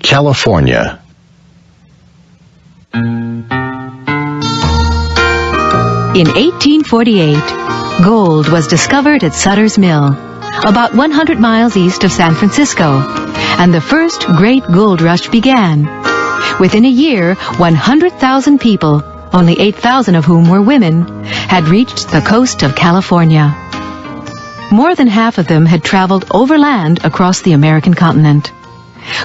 California. In 1848, gold was discovered at Sutter's Mill, about 100 miles east of San Francisco, and the first great gold rush began. Within a year, 100,000 people, only 8,000 of whom were women, had reached the coast of California. More than half of them had traveled overland across the American continent.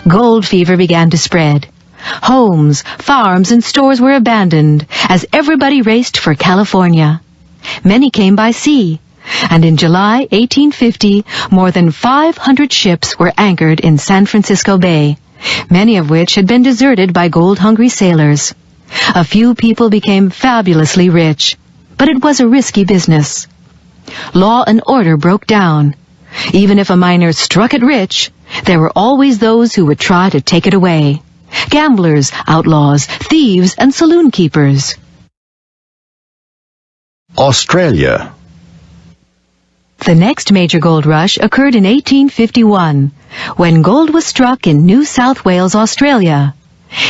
Gold fever began to spread. Homes, farms, and stores were abandoned as everybody raced for California. Many came by sea, and in July 1850, more than 500 ships were anchored in San Francisco Bay, many of which had been deserted by gold-hungry sailors. A few people became fabulously rich, but it was a risky business. Law and order broke down. Even if a miner struck it rich, there were always those who would try to take it away. Gamblers, outlaws, thieves, and saloon keepers. Australia. The next major gold rush occurred in 1851, when gold was struck in New South Wales, Australia.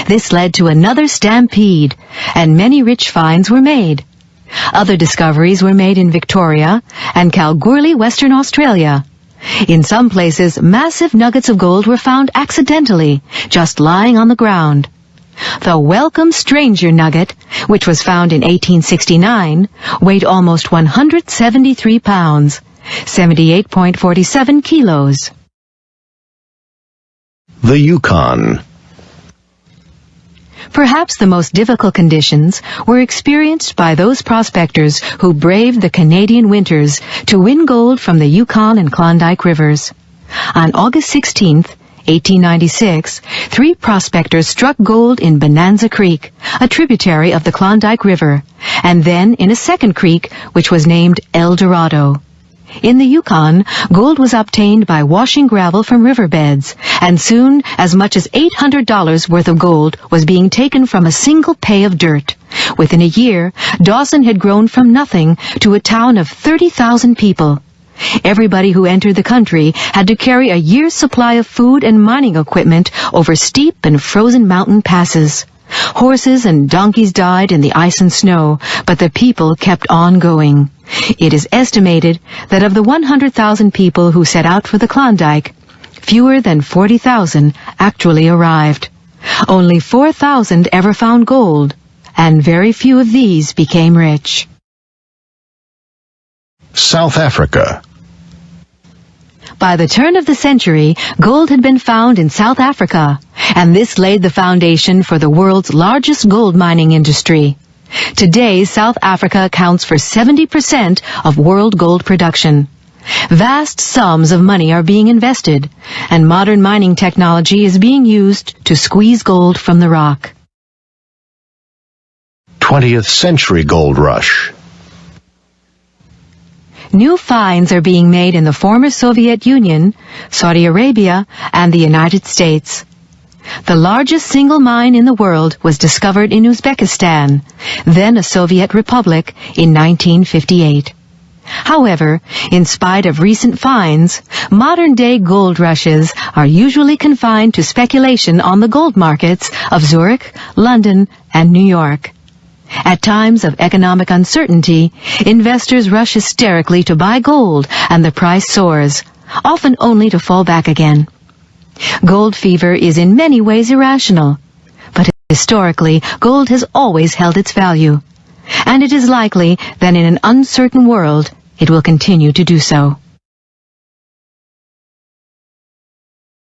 This led to another stampede, and many rich finds were made. Other discoveries were made in Victoria and Kalgoorlie, Western Australia. In some places, massive nuggets of gold were found accidentally, just lying on the ground. The Welcome Stranger nugget, which was found in 1869, weighed almost 173 pounds, 78.47 kilos. The Yukon. Perhaps the most difficult conditions were experienced by those prospectors who braved the Canadian winters to win gold from the Yukon and Klondike rivers. On August 16, 1896, 3 prospectors struck gold in Bonanza Creek, a tributary of the Klondike River, and then in a second creek which was named El Dorado. In the Yukon, gold was obtained by washing gravel from riverbeds, and soon as much as $800 worth of gold was being taken from a single pay of dirt. Within a year, Dawson had grown from nothing to a town of 30,000 people. Everybody who entered the country had to carry a year's supply of food and mining equipment over steep and frozen mountain passes. Horses and donkeys died in the ice and snow, but the people kept on going. It is estimated that of the 100,000 people who set out for the Klondike, fewer than 40,000 actually arrived. Only 4,000 ever found gold, and very few of these became rich. South Africa. By the turn of the century, gold had been found in South Africa, and this laid the foundation for the world's largest gold mining industry. Today, South Africa accounts for 70% of world gold production. Vast sums of money are being invested, and modern mining technology is being used to squeeze gold from the rock. 20th century gold rush. New finds are being made in the former Soviet Union, Saudi Arabia, and the United States. The largest single mine in the world was discovered in Uzbekistan, then a Soviet republic, in 1958. However, in spite of recent finds, modern-day gold rushes are usually confined to speculation on the gold markets of Zurich, London, and New York. At times of economic uncertainty, investors rush hysterically to buy gold, and the price soars, often only to fall back again. Gold fever is in many ways irrational, but historically, gold has always held its value, and it is likely that in an uncertain world, it will continue to do so.